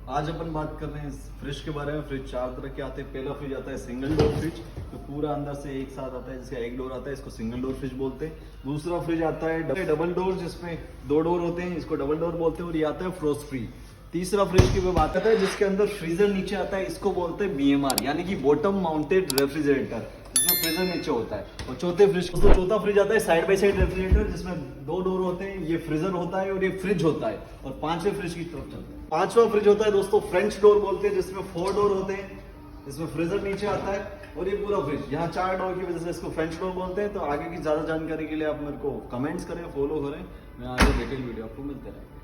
आज अपन बात कर रहे हैं फ्रिज के बारे में। फ्रिज 4 तरह के आते हैं। पहला फ्रिज आता है सिंगल डोर फ्रिज, तो पूरा अंदर से एक साथ आता है, जिसका एक डोर आता है, इसको सिंगल डोर फ्रिज बोलते हैं। दूसरा फ्रिज आता है डबल डोर, जिसमें 2 डोर होते हैं, इसको डबल डोर बोलते हैं, और ये आता है फ्रोस्ट फ्री। तीसरा फ्रिज की बात आता है जिसके अंदर फ्रीजर नीचे आता है, इसको बोलते हैं BMR, यानी कि बॉटम माउंटेड रेफ्रिजरेटर, जिसमें फ्रीजर नीचे होता है। और चौथा फ्रिज आता है साइड बाय साइड रेफ्रिजरेटर, जिसमें 2 डोर होते हैं, ये फ्रीजर होता है और ये फ्रिज होता है। और 5वें फ्रिज की तरफ चलते हैं। 5वां फ्रिज होता है दोस्तों फ्रेंच डोर बोलते हैं, जिसमें 4 डोर होते हैं, इसमें फ्रीजर नीचे आता है और ये पूरा फ्रिज। यहाँ 4 डोर की वजह से इसको फ्रेंच डोर बोलते हैं। तो आगे की ज्यादा जानकारी के लिए आप मेरे को कमेंट्स करें, फॉलो करें, मैं आगे डिटेल वीडियो आपको मिलते रहेंगे।